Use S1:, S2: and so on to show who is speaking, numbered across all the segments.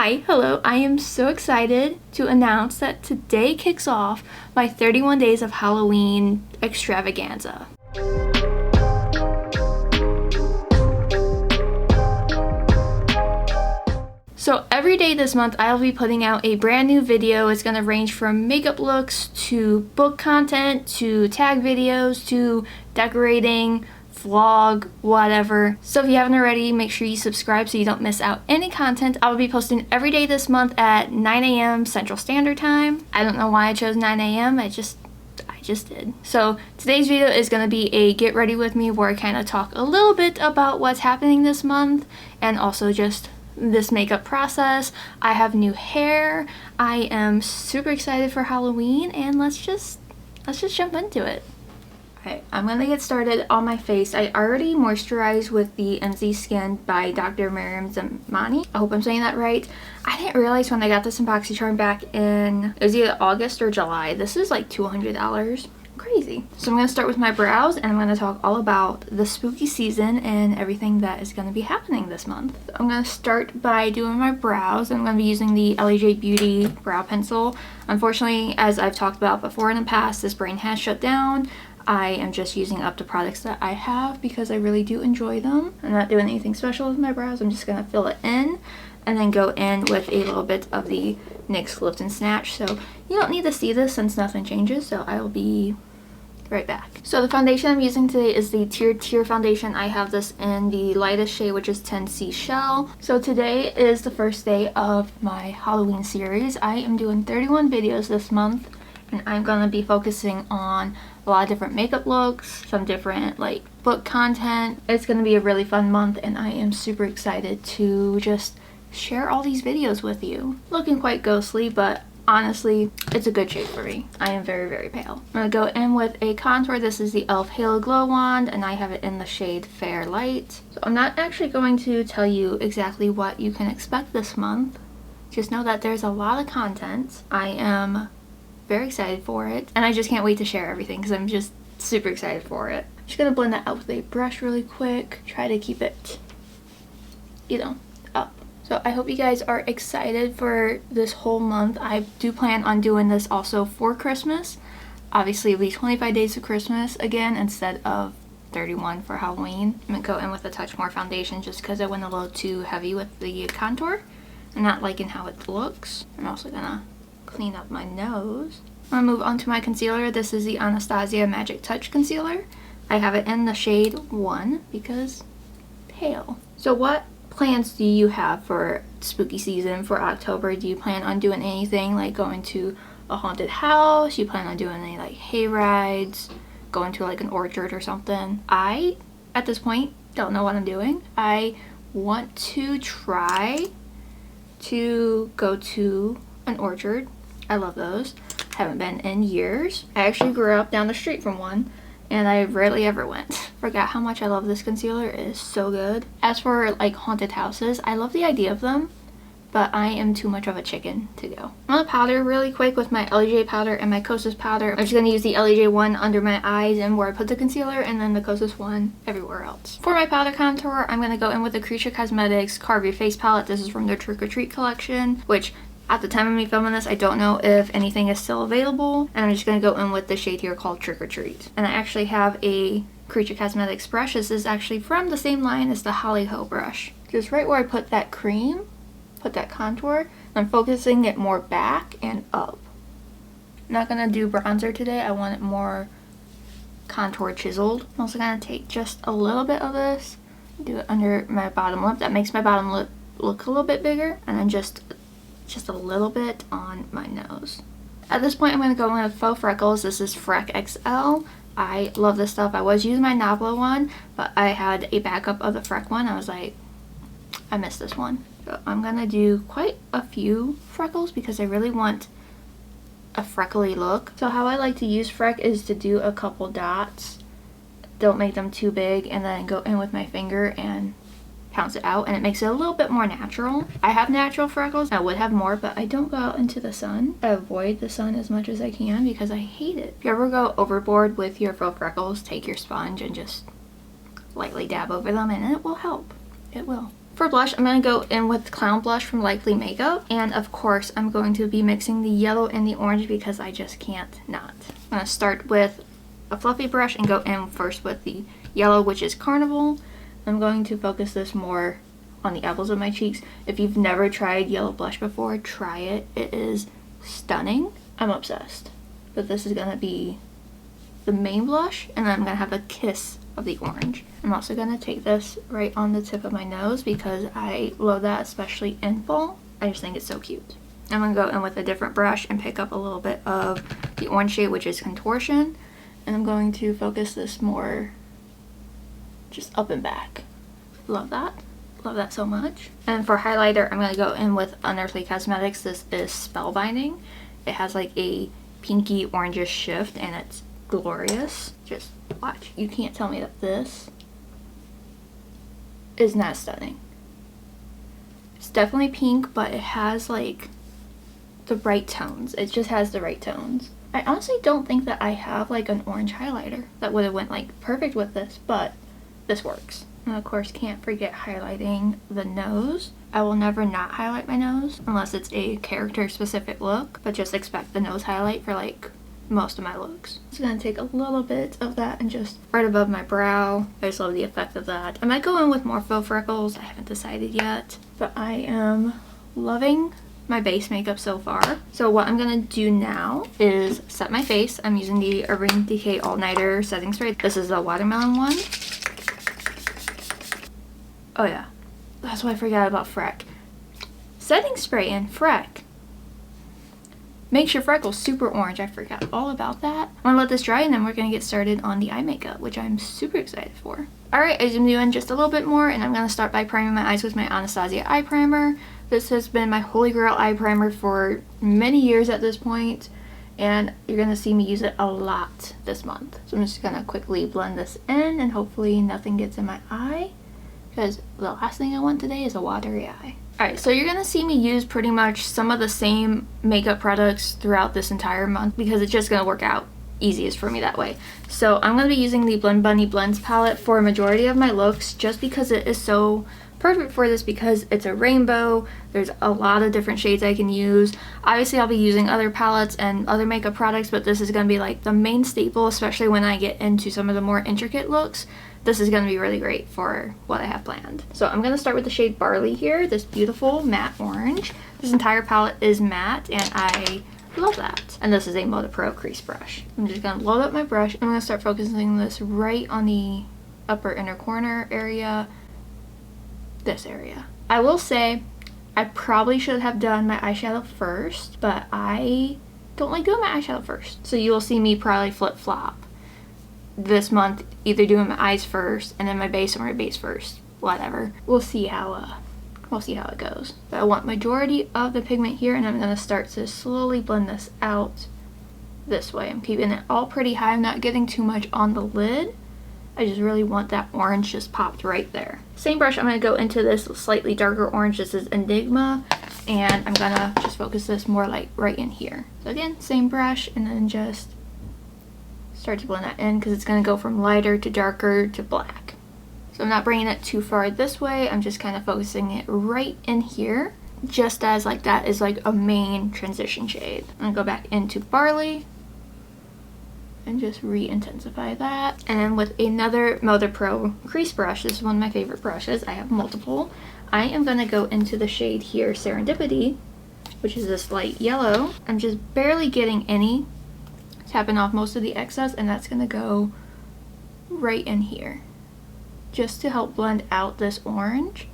S1: Hi, hello. I am so excited to announce that today kicks off my 31 days of Halloween extravaganza. So every day this month I'll be putting out a brand new video. It's going to range from makeup looks to book content to tag videos to decorating, vlog, whatever. So if you haven't already, make sure you subscribe so you don't miss out any content. I will be posting every day this month at 9 a.m. Central Standard Time. I don't know why I chose 9 a.m. I just did. So today's video is going to be a get ready with me where I kind of talk a little bit about what's happening this month and also just this makeup process. I have new hair. I am super excited for Halloween, and let's just jump into it. Okay, I'm gonna get started on my face. I already moisturized with the NZ Skin by Dr. Maryam Zamani. I hope I'm saying that right. I didn't realize when I got this in BoxyCharm back in, it was either August or July. This is like $200. Crazy. So I'm going to start with my brows, and I'm going to talk all about the spooky season and everything that is going to be happening this month. So I'm going to start by doing my brows. I'm going to be using the Elli Beauty brow pencil. Unfortunately, as I've talked about before in the past, this brand has shut down. I am just using up the products that I have because I really do enjoy them. I'm not doing anything special with my brows. I'm just going to fill it in and then go in with a little bit of the NYX Lift and Snatch. So you don't need to see this since nothing changes, so I will be right back. So the foundation I'm using today is the Tirtir foundation. I have this in the lightest shade, which is 10 Seashell. So today is the first day of my Halloween series. I am doing 31 videos this month, and I'm going to be focusing on a lot of different makeup looks, some different like book content. It's going to be a really fun month, and I am super excited to just share all these videos with you. Looking quite ghostly, but honestly, it's a good shade for me. I am very, very pale. I'm going to go in with a contour. This is the e.l.f. Halo Glow Wand, and I have it in the shade Fair Light. So I'm not actually going to tell you exactly what you can expect this month. Just know that there's a lot of content. I am very excited for it, and I just can't wait to share everything because I'm just super excited for it. I'm just going to blend that out with a brush really quick. Try to keep it, up. So I hope you guys are excited for this whole month. I do plan on doing this also for Christmas. Obviously it'll be 25 days of Christmas again instead of 31 for Halloween. I'm going to go in with a touch more foundation just because I went a little too heavy with the contour. I'm not liking how it looks. I'm also going to clean up my nose. I'm going to move on to my concealer. This is the Anastasia Magic Touch Concealer. I have it in the shade 1 because pale. So what plans do you have for spooky season for October? Do you plan on doing anything like going to a haunted house? You plan on doing any like hay rides, going to like an orchard or something? I, at this point, don't know what I'm doing. I want to try to go to an orchard. I love those. Haven't been in years. I actually grew up down the street from one, and I rarely ever went. Forgot how much I love this concealer. It is so good. As for like haunted houses, I love the idea of them, but I am too much of a chicken to go. I'm gonna powder really quick with my Elli powder and my Kosas powder. I'm just gonna use the Elli one under my eyes and where I put the concealer, and then the Kosas one everywhere else. For my powder contour, I'm gonna go in with the Creature Cosmetics Carve Your Face palette. This is from their Trick or Treat collection, which at the time of me filming this, I don't know if anything is still available, and I'm just going to go in with the shade here called Trick or Treat. And I actually have a Creature Cosmetics brush. This is actually from the same line as the Holly Ho brush. Just right where I put that cream, put that contour, I'm focusing it more back and up. I'm not going to do bronzer today. I want it more contour chiseled. I'm also going to take just a little bit of this, do it under my bottom lip. That makes my bottom lip look a little bit bigger, and then just a little bit on my nose. At this point, I'm going to go in with faux freckles. This is Freck XL. I love this stuff. I was using my Nabla one, but I had a backup of the Freck one. I was like, I missed this one. So I'm going to do quite a few freckles because I really want a freckly look. So how I like to use Freck is to do a couple dots. Don't make them too big, and then go in with my finger and pounce it out, and it makes it a little bit more natural. I have natural freckles. I would have more, but I don't go out into the sun. I avoid the sun as much as I can because I hate it. If you ever go overboard with your faux freckles, take your sponge and just lightly dab over them, and it will help. It will. For blush, I'm going to go in with Clown Blush from Likely Makeup. And of course, I'm going to be mixing the yellow and the orange because I just can't not. I'm going to start with a fluffy brush and go in first with the yellow, which is Carnival. I'm going to focus this more on the apples of my cheeks. If you've never tried yellow blush before, try it. It is stunning. I'm obsessed. But this is going to be the main blush, and then I'm going to have a kiss of the orange. I'm also going to take this right on the tip of my nose because I love that, especially in fall. I just think it's so cute. I'm going to go in with a different brush and pick up a little bit of the orange shade, which is Contortion, and I'm going to focus this more just up and back. Love that. Love that so much. And for highlighter, I'm going to go in with Unearthly Cosmetics. This is Spellbinding. It has like a pinky orangish shift and it's glorious. Just watch. You can't tell me that this is not stunning. It's definitely pink, but it has like the right tones. It just has the right tones. I honestly don't think that I have like an orange highlighter that would have went like perfect with this, but this works. And of course, can't forget highlighting the nose. I will never not highlight my nose unless it's a character specific look, but just expect the nose highlight for like most of my looks. Just gonna take a little bit of that and just right above my brow. I just love the effect of that. I might go in with more faux freckles. I haven't decided yet, but I am loving my base makeup so far. So what I'm gonna do now is set my face. I'm using the Urban Decay All Nighter setting spray. This is the watermelon one. Oh yeah, that's why I forgot about Freck. Setting spray in Freck makes your freckles super orange. I forgot all about that. I'm gonna let this dry and then we're gonna get started on the eye makeup, which I'm super excited for. Alright, I zoomed you in just a little bit more and I'm gonna start by priming my eyes with my Anastasia eye primer. This has been my holy grail eye primer for many years at this point, and you're gonna see me use it a lot this month. So I'm just gonna quickly blend this in and hopefully nothing gets in my eye, because the last thing I want today is a watery eye. Alright, so you're gonna see me use pretty much some of the same makeup products throughout this entire month because it's just gonna work out easiest for me that way. So I'm gonna be using the Blend Bunny Blends palette for a majority of my looks just because it is so perfect for this, because it's a rainbow. There's a lot of different shades I can use. Obviously I'll be using other palettes and other makeup products, but this is gonna be like the main staple, especially when I get into some of the more intricate looks. This is going to be really great for what I have planned. So I'm going to start with the shade Barley here, this beautiful matte orange. This entire palette is matte and I love that. And this is a Moda Pro crease brush. I'm just going to load up my brush and I'm going to start focusing this right on the upper inner corner area, this area. I will say I probably should have done my eyeshadow first, but I don't like doing my eyeshadow first. So you will see me probably flip-flop this month, either doing my eyes first and then my base or my base first, whatever. We'll see how it goes. But I want majority of the pigment here and I'm gonna start to slowly blend this out this way. I'm keeping it all pretty high. I'm not getting too much on the lid. I just really want that orange just popped right there. Same brush, I'm gonna go into this slightly darker orange. This is Enigma, and I'm gonna just focus this more like right in here. So again, same brush, and then just start to blend that in because it's going to go from lighter to darker to black. So I'm not bringing it too far this way. I'm just kind of focusing it right in here, just as like that is like a main transition shade. I'm going to go back into Barley and just re-intensify that. And with another Moda Pro crease brush, this is one of my favorite brushes. I have multiple. I am going to go into the shade here, Serendipity, which is this light yellow. I'm just barely getting any, tapping off most of the excess, and that's gonna go right in here just to help blend out this orange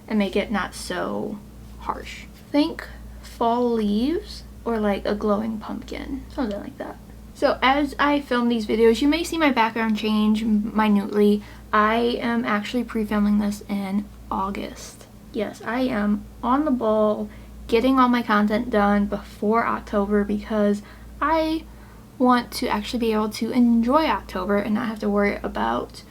S1: and make it not so harsh. Think fall leaves or like a glowing pumpkin, something like that. So as I film these videos, you may see my background change minutely. I am actually pre-filming this in August. Yes, I am on the ball getting all my content done before October because I want to actually be able to enjoy October and not have to worry about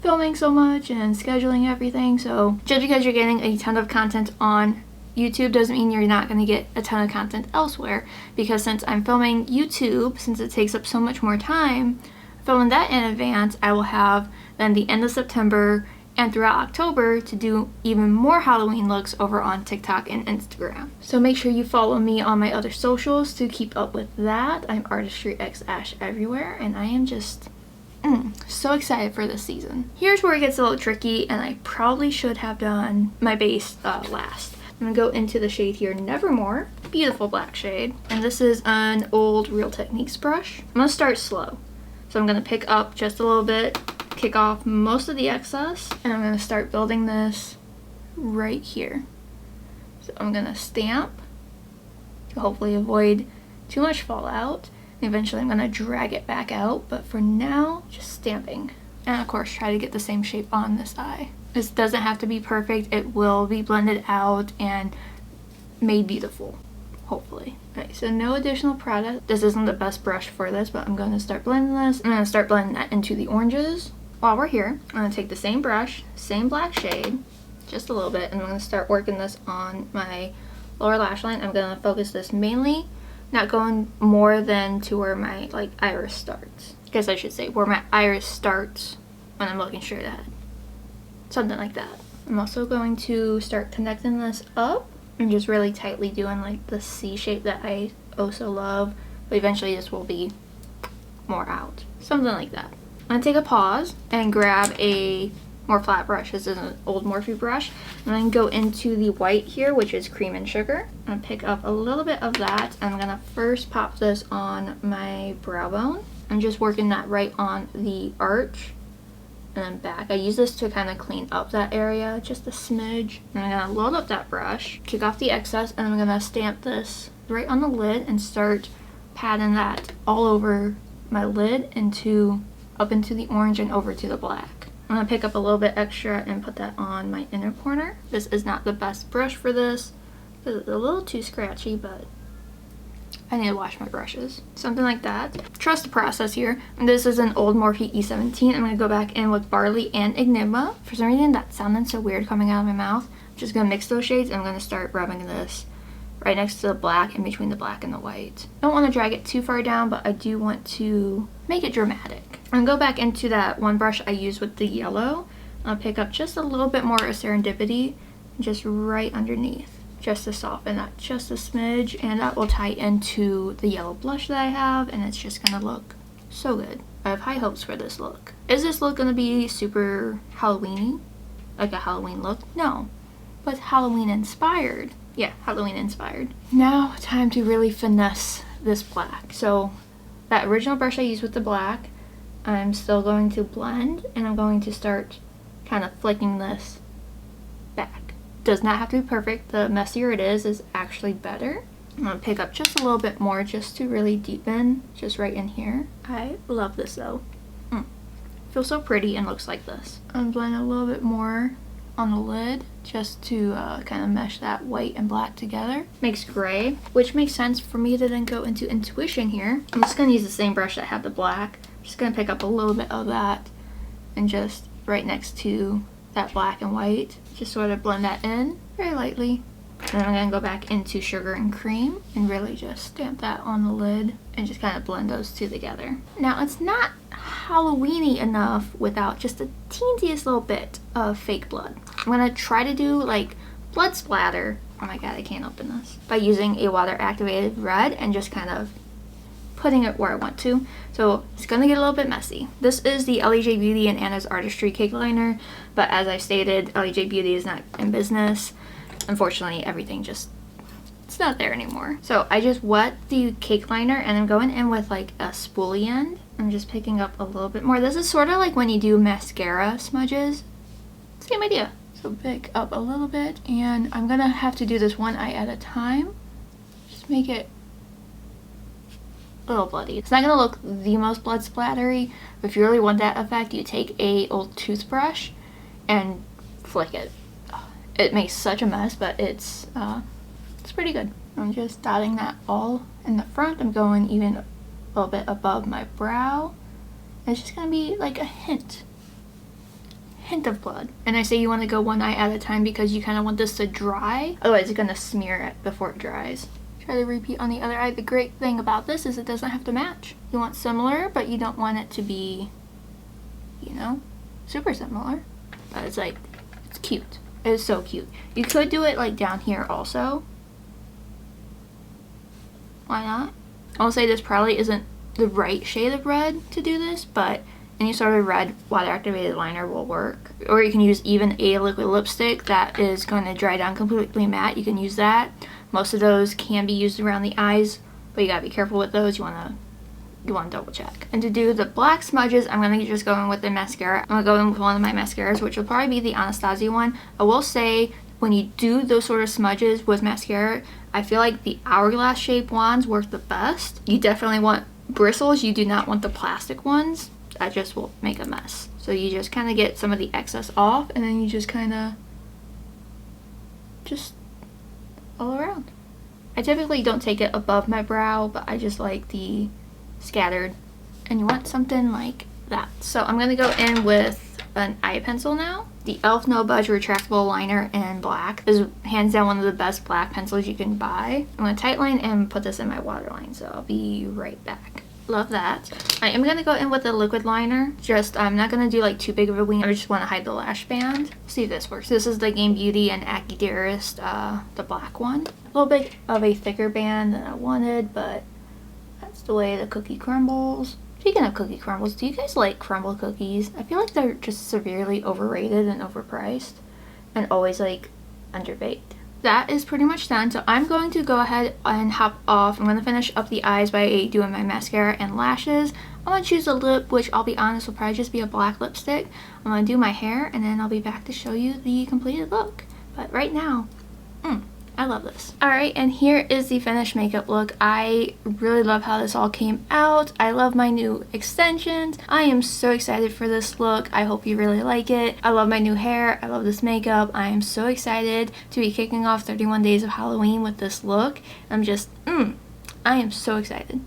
S1: filming so much and scheduling everything. So just because you're getting a ton of content on YouTube doesn't mean you're not going to get a ton of content elsewhere, because since I'm filming YouTube, since it takes up so much more time, filming that in advance, I will have then the end of September and throughout October to do even more Halloween looks over on TikTok and Instagram. So make sure you follow me on my other socials to keep up with that. I'm artistryxashh everywhere, and I am just so excited for this season. Here's where it gets a little tricky, and I probably should have done my base last. I'm gonna go into the shade here, Nevermore. Beautiful black shade. And this is an old Real Techniques brush. I'm gonna start slow. So I'm gonna pick up just a little bit, kick off most of the excess, and I'm gonna start building this right here. So I'm gonna stamp to hopefully avoid too much fallout. And eventually I'm gonna drag it back out, but for now, just stamping. And of course, try to get the same shape on this eye. This doesn't have to be perfect. It will be blended out and made beautiful, hopefully. Alright, so no additional product. This isn't the best brush for this, but I'm going to start blending this. I'm going to start blending that into the oranges. While we're here, I'm going to take the same brush, same black shade, just a little bit, and I'm going to start working this on my lower lash line. I'm going to focus this mainly, not going more than to where my like iris starts. I guess I should say where my iris starts when I'm looking straight ahead. Something like that. I'm also going to start connecting this up and just really tightly doing like the C shape that I also love, but eventually this will be more out. Something like that. I'm gonna take a pause and grab a more flat brush. This is an old Morphe brush. And then go into the white here, which is Cream and Sugar. I'm gonna pick up a little bit of that. I'm gonna first pop this on my brow bone. I'm just working that right on the arch and then back. I use this to kind of clean up that area just a smidge. And I'm gonna load up that brush, kick off the excess, and I'm gonna stamp this right on the lid and start patting that all over my lid up into the orange and over to the black. I'm gonna pick up a little bit extra and put that on my inner corner. This is not the best brush for this because it's a little too scratchy, but I need to wash my brushes. Something like that. Trust the process here. And this is an old Morphe E17. I'm gonna go back in with Barley and Enigma. For some reason that sounded so weird coming out of my mouth. I'm just gonna mix those shades and I'm gonna start rubbing this right next to the black, in between the black and the white. I don't want to drag it too far down, but I do want to make it dramatic. I'm gonna go back into that one brush I used with the yellow. I'll pick up just a little bit more of Serendipity, just right underneath, just to soften that just a smidge, and that will tie into the yellow blush that I have, and it's just gonna look so good. I have high hopes for this look. Is this look gonna be super Halloween-y? Like a Halloween look? No, but Halloween inspired. Yeah, Halloween inspired. Now, time to really finesse this black. So, that original brush I used with the black, I'm still going to blend, and I'm going to start kind of flicking this back. Does not have to be perfect. The messier it is actually better. I'm gonna pick up just a little bit more just to really deepen, just right in here. I love this though. Feels so pretty and looks like this. I'm blending a little bit more on the lid just to kind of mesh that white and black together. Makes gray, which makes sense for me to then go into Intuition here. I'm just gonna use the same brush that had the black. Just gonna pick up a little bit of that and just right next to that black and white, just sort of blend that in very lightly. And then I'm gonna go back into Sugar and Cream and really just stamp that on the lid and just kind of blend those two together. Now it's not Halloween-y enough without just the teensiest little bit of fake blood. I'm gonna try to do like blood splatter, oh my god I can't open this, by using a water activated red and just kind of putting it where I want to. So it's gonna get a little bit messy. This is the Elli Beauty and Anna's Artistry Cake Liner, but as I stated, Elli Beauty is not in business. Unfortunately, everything just, it's not there anymore. So I just wet the cake liner and I'm going in with like a spoolie end. I'm just picking up a little bit more. This is sort of like when you do mascara smudges. Same idea. So pick up a little bit, and I'm gonna have to do this one eye at a time. Just make it a little bloody. It's not gonna look the most blood splattery, but if you really want that effect, you take a old toothbrush and flick it. It makes such a mess, but it's pretty good. I'm just dotting that all in the front. I'm going even a little bit above my brow. It's just gonna be like a hint of blood. And I say you want to go one eye at a time because you kind of want this to dry, otherwise it's gonna smear it before it dries. Try to repeat on the other eye. The great thing about this is it doesn't have to match. You want similar, but you don't want it to be, you know, super similar. But it's like, it's cute. It's so cute. You could do it like down here also. Why not? I'll say this probably isn't the right shade of red to do this, but any sort of red water activated liner will work. Or you can use even a liquid lipstick that is going to dry down completely matte. You can use that. Most of those can be used around the eyes, but you gotta be careful with those. You wanna double check. And to do the black smudges, I'm gonna just go in with the mascara. I'm gonna go in with one of my mascaras, which will probably be the Anastasia one. I will say, when you do those sort of smudges with mascara, I feel like the hourglass shape ones work the best. You definitely want bristles. You do not want the plastic ones. That just will make a mess. So you just kind of get some of the excess off, and then you just kind of just all around. I typically don't take it above my brow, but I just like the scattered, and you want something like that. So I'm gonna go in with an eye pencil now. The e.l.f. No Budge Retractable Liner in black. This is hands down one of the best black pencils you can buy. I'm gonna tightline and put this in my waterline, so I'll be right back. Love that. I am gonna go in with a liquid liner. Just, I'm not gonna do like too big of a wing. I just want to hide the lash band. See if this works. This is the Game Beauty and Acne Dearest, the black one. A little bit of a thicker band than I wanted, but that's the way the cookie crumbles. Speaking of cookie crumbles, do you guys like crumble cookies? I feel like they're just severely overrated and overpriced and always like underbaked. That is pretty much done, so I'm going to go ahead and hop off. I'm going to finish up the eyes by doing my mascara and lashes. I'm going to choose a lip, which I'll be honest will probably just be a black lipstick. I'm going to do my hair, and then I'll be back to show you the completed look. But right now, I love this. Alright, and here is the finished makeup look. I really love how this all came out. I love my new extensions. I am so excited for this look. I hope you really like it. I love my new hair. I love this makeup. I am so excited to be kicking off 31 days of Halloween with this look. I'm just, I am so excited.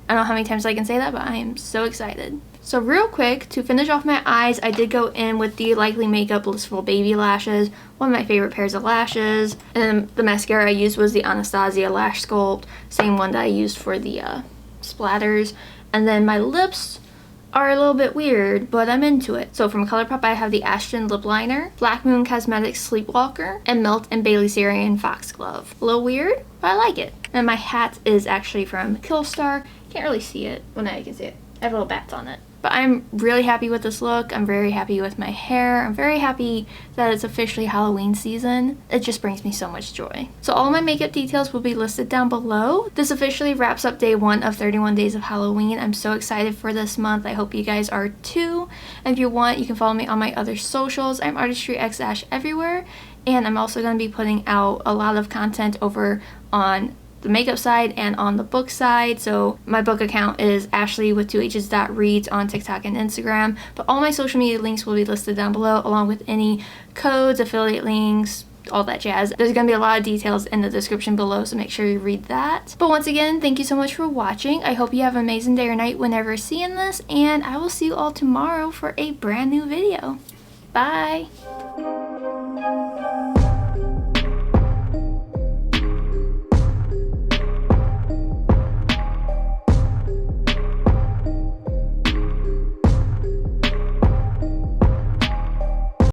S1: I don't know how many times I can say that, but I am so excited. So real quick, to finish off my eyes, I did go in with the Likely Makeup Blissful Baby Lashes, one of my favorite pairs of lashes. And the mascara I used was the Anastasia Lash Sculpt, same one that I used for the splatters. And then my lips are a little bit weird, but I'm into it. So from ColourPop, I have the Ashton Lip Liner, Black Moon Cosmetics Sleepwalker, and Melt and Bailey Sarian Foxglove. A little weird, but I like it. And my hat is actually from Killstar. Can't really see it. Well, now you can see it. I have little bats on it. But I'm really happy with this look. I'm very happy with my hair. I'm very happy that it's officially Halloween season. It just brings me so much joy. So all of my makeup details will be listed down below. This officially wraps up day 1 of 31 days of Halloween. I'm so excited for this month. I hope you guys are too. And if you want, you can follow me on my other socials. I'm artistryxashh everywhere. And I'm also going to be putting out a lot of content over on the makeup side and on the book side. So my book account is ashley_with2h's.reads on TikTok and Instagram, but all my social media links will be listed down below, along with any codes, affiliate links, all that jazz. There's gonna be a lot of details in the description below, so make sure you read that. But once again, thank you so much for watching. I hope you have an amazing day or night whenever seeing this, and I will see you all tomorrow for a brand new video. Bye!